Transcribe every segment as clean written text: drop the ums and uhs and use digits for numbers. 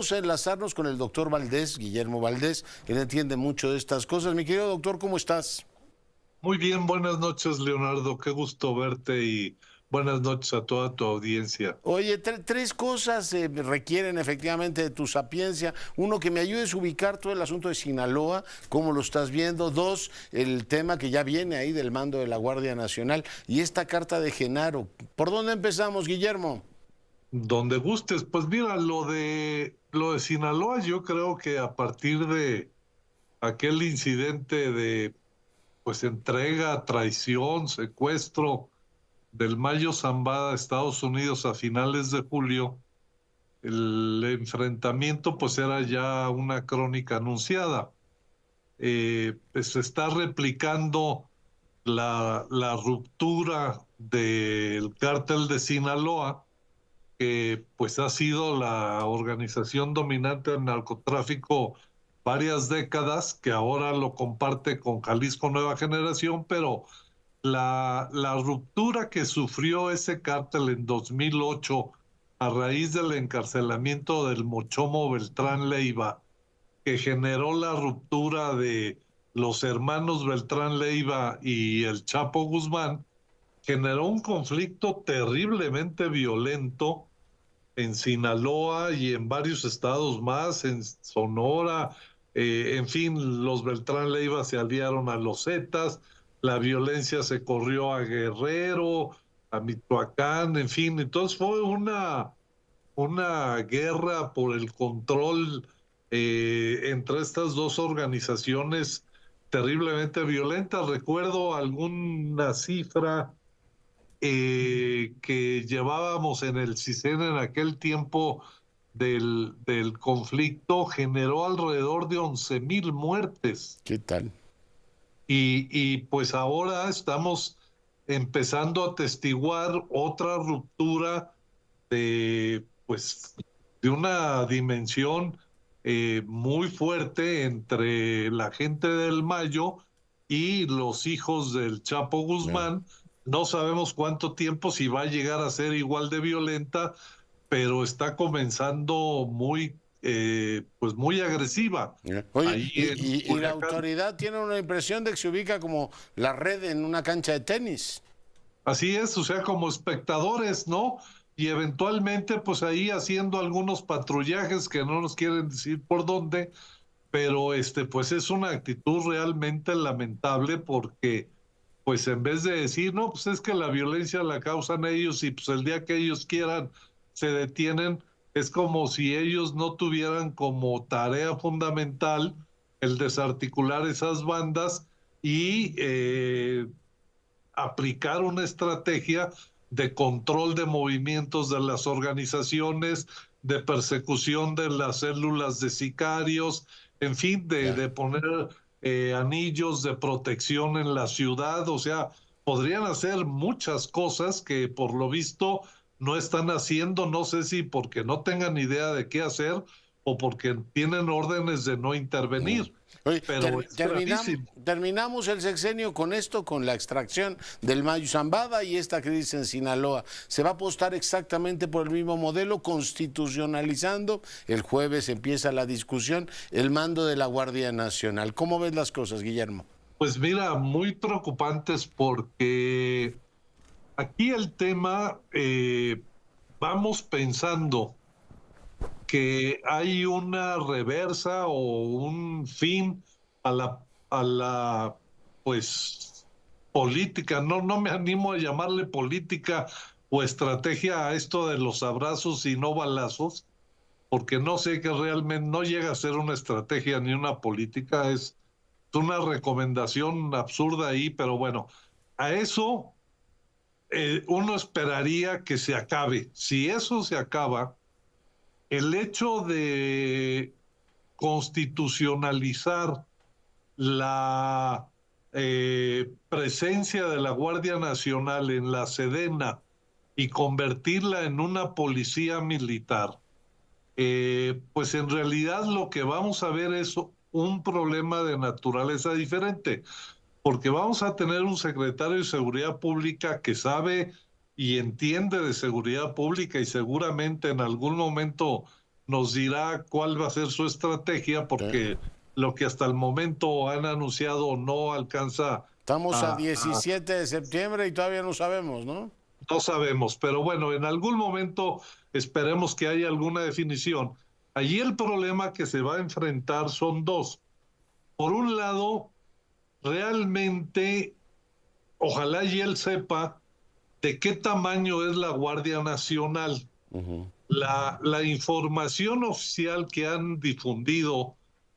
Vamos a enlazarnos con el doctor Valdés, Guillermo Valdés, que entiende mucho de estas cosas. Mi querido doctor, ¿cómo estás? Muy bien, buenas noches, Leonardo. Qué gusto verte y buenas noches a toda tu audiencia. Oye, tres cosas requieren efectivamente de tu sapiencia. Uno, que me ayudes a ubicar todo el asunto de Sinaloa, cómo lo estás viendo. Dos, el tema que ya viene ahí del mando de la Guardia Nacional. Y esta carta de Genaro. ¿Por dónde empezamos, Guillermo? Donde gustes, pues mira, lo de Sinaloa, yo creo que a partir de aquel incidente de pues entrega, traición, secuestro del Mayo Zambada a Estados Unidos a finales de julio, el enfrentamiento pues era ya una crónica anunciada. Pues se está replicando la ruptura del cártel de Sinaloa, que pues ha sido la organización dominante del narcotráfico varias décadas, que ahora lo comparte con Jalisco Nueva Generación, pero la ruptura que sufrió ese cártel en 2008 a raíz del encarcelamiento del Mochomo Beltrán Leiva, que generó la ruptura de los hermanos Beltrán Leiva y el Chapo Guzmán, generó un conflicto terriblemente violento en Sinaloa y en varios estados más, en Sonora, en fin, los Beltrán Leiva se aliaron a los Zetas, la violencia se corrió a Guerrero, a Michoacán, en fin, entonces fue una guerra por el control entre estas dos organizaciones terriblemente violentas. Recuerdo alguna cifra que llevábamos en el CISEN en aquel tiempo del conflicto, generó alrededor de 11,000 muertes. ¿Qué tal? Y pues ahora estamos empezando a atestiguar otra ruptura pues, de una dimensión muy fuerte entre la gente del Mayo y los hijos del Chapo Claro. Guzmán. No sabemos cuánto tiempo, si va a llegar a ser igual de violenta, pero está comenzando pues muy agresiva. Oye, Ahí en y la Culiacán. autoridad tiene una impresión de que se ubica como la red en una cancha de tenis. Así es, o sea, como espectadores, ¿no? Y eventualmente, pues ahí haciendo algunos patrullajes que no nos quieren decir por dónde, pero pues es una actitud realmente lamentable porque, pues en vez de decir, no, pues es que la violencia la causan ellos y pues el día que ellos quieran se detienen, es como si ellos no tuvieran como tarea fundamental el desarticular esas bandas y aplicar una estrategia de control de movimientos de las organizaciones, de persecución de las células de sicarios, en fin, Ya. de poner anillos de protección en la ciudad. O sea, podrían hacer muchas cosas que por lo visto no están haciendo, no sé si porque no tengan idea de qué hacer o porque tienen órdenes de no Mm. intervenir, Oye, pero es gravísimo. terminamos el sexenio con esto, con la extracción del Mayo Zambada y esta crisis en Sinaloa. Se va a apostar exactamente por el mismo modelo, constitucionalizando. El jueves empieza la discusión, el mando de la Guardia Nacional. ¿Cómo ves las cosas, Guillermo? Pues mira, muy preocupantes porque aquí el tema, vamos pensando que hay una reversa o un fin a la pues, política. No me animo a llamarle política o estrategia a esto de los abrazos y no balazos, porque no sé que realmente no llega a ser una estrategia ni una política, es una recomendación absurda ahí, pero bueno, a eso uno esperaría que se acabe. Si eso se acaba, el hecho de constitucionalizar la presencia de la Guardia Nacional en la Sedena y convertirla en una policía militar, pues en realidad lo que vamos a ver es un problema de naturaleza diferente, porque vamos a tener un secretario de Seguridad Pública que sabe y entiende de seguridad pública y seguramente en algún momento nos dirá cuál va a ser su estrategia, porque lo que hasta el momento han anunciado no alcanza Estamos a 17 de septiembre y todavía no sabemos, ¿no? no sabemos, pero bueno, en algún momento esperemos que haya alguna definición. Allí el problema que se va a enfrentar son dos. Por un lado, realmente, ojalá y él sepa de qué tamaño es la Guardia Nacional. La información oficial que han difundido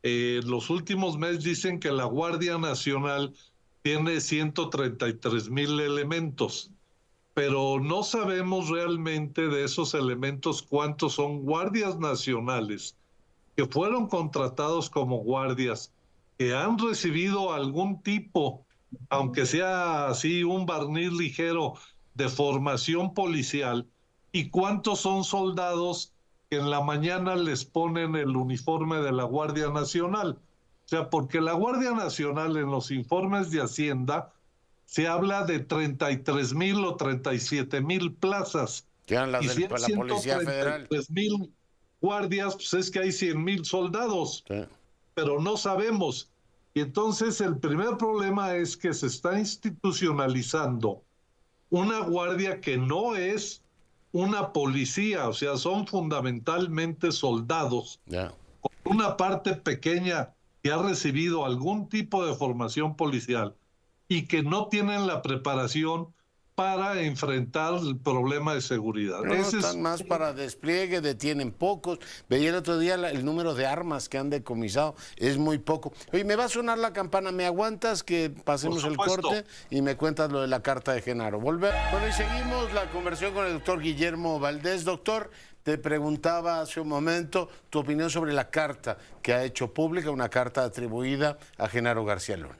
los últimos meses dicen que la Guardia Nacional tiene 133,000 elementos, pero no sabemos realmente de esos elementos cuántos son guardias nacionales que fueron contratados como guardias, que han recibido algún tipo, aunque sea así un barniz ligero de formación policial, y cuántos son soldados que en la mañana les ponen el uniforme de la Guardia Nacional. O sea, porque la Guardia Nacional en los informes de Hacienda se habla de 33,000 o 37,000 plazas. Que eran las Y si de hay la Policía Federal. 133,000 guardias, pues es que hay 100,000 soldados, Sí. pero no sabemos. Y entonces el primer problema es que se está institucionalizando una guardia que no es una policía, o sea, son fundamentalmente soldados, Ya. una parte pequeña que ha recibido algún tipo de formación policial y que no tienen la preparación para enfrentar el problema de seguridad. No, Ese están es más para despliegue, detienen pocos. Veía el otro día el número de armas que han decomisado, es muy poco. Oye, me va a sonar la campana, ¿me aguantas que pasemos el corte y me cuentas lo de la carta de Genaro? Bueno, y seguimos la conversación con el doctor Guillermo Valdés. Doctor, te preguntaba hace un momento tu opinión sobre la carta que ha hecho pública, una carta atribuida a Genaro García Luna.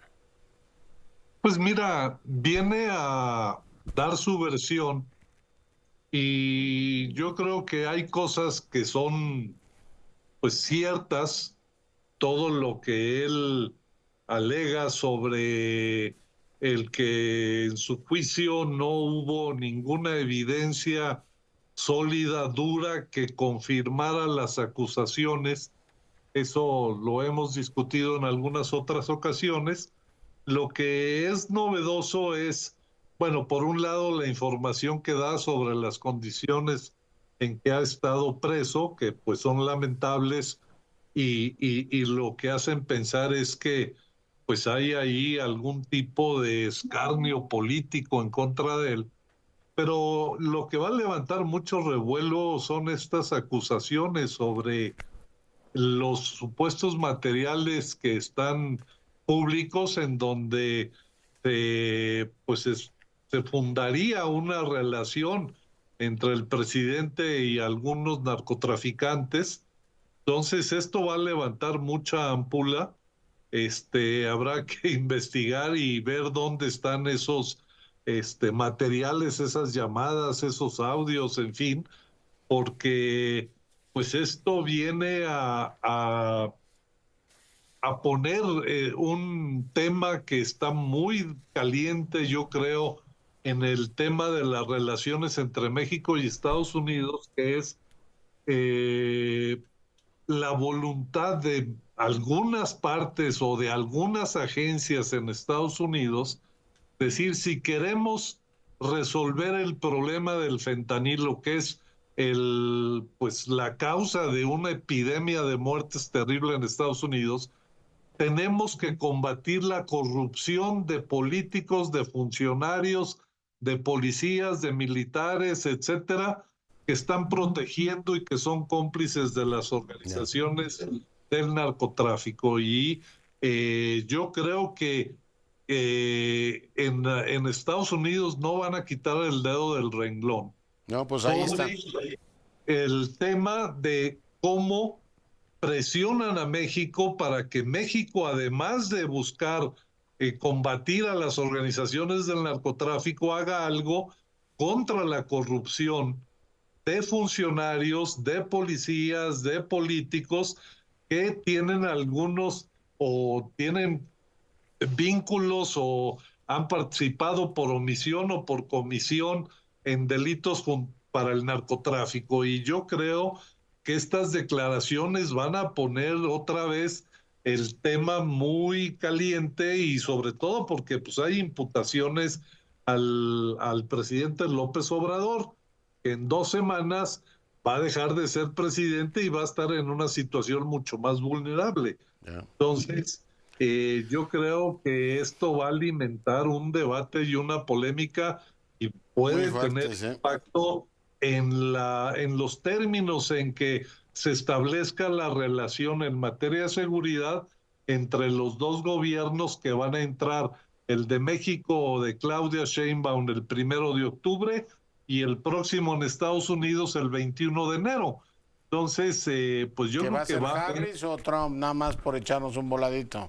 Pues mira, viene a dar su versión y yo creo que hay cosas que son pues ciertas, todo lo que él alega sobre el que en su juicio no hubo ninguna evidencia sólida, dura, que confirmara las acusaciones. Eso lo hemos discutido en algunas otras ocasiones. Lo que es novedoso es, bueno, por un lado, la información que da sobre las condiciones en que ha estado preso, que pues son lamentables y lo que hacen pensar es que pues hay ahí algún tipo de escarnio político en contra de él. Pero lo que va a levantar mucho revuelo son estas acusaciones sobre los supuestos materiales que están públicos en donde se fundaría una relación entre el presidente y algunos narcotraficantes. Entonces esto va a levantar mucha ámpula. Habrá que investigar y ver dónde están esos materiales, esas llamadas, esos audios, en fin, porque pues esto viene a poner un tema que está muy caliente, yo creo, en el tema de las relaciones entre México y Estados Unidos, que es la voluntad de algunas partes o de algunas agencias en Estados Unidos, decir, si queremos resolver el problema del fentanilo, que es pues la causa de una epidemia de muertes terrible en Estados Unidos, tenemos que combatir la corrupción de políticos, de funcionarios, de policías, de militares, etcétera, que están protegiendo y que son cómplices de las organizaciones del narcotráfico. Y yo creo que en Estados Unidos no van a quitar el dedo del renglón. No, pues ahí está. El tema de cómo presionan a México para que México, además de buscar combatir a las organizaciones del narcotráfico, haga algo contra la corrupción de funcionarios, de policías, de políticos que tienen algunos o tienen vínculos o han participado por omisión o por comisión en delitos para el narcotráfico. Y yo creo que estas declaraciones van a poner otra vez el tema muy caliente y sobre todo porque pues hay imputaciones al presidente López Obrador, que en 2 semanas va a dejar de ser presidente y va a estar en una situación mucho más vulnerable. Ya. Entonces, yo creo que esto va a alimentar un debate y una polémica y puede Muy tener fuertes, ¿eh? impacto en los términos en que se establezca la relación en materia de seguridad entre los dos gobiernos que van a entrar, el de México de Claudia Sheinbaum el 1 de octubre y el próximo en Estados Unidos el 21 de enero. Entonces, pues yo ¿Qué va creo a que ser, va a haber, Harris o Trump, nada más por echarnos un voladito?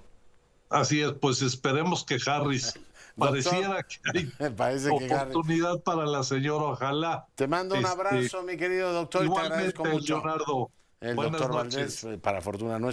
así es, pues esperemos que Harris, Doctor, pareciera que hay me parece que Harris. oportunidad para la señora, ojalá. Te mando un abrazo, mi querido doctor, y te agradezco Igualmente, mucho. Leonardo. El Buenas doctor noches. Valdés, para fortuna nuestra.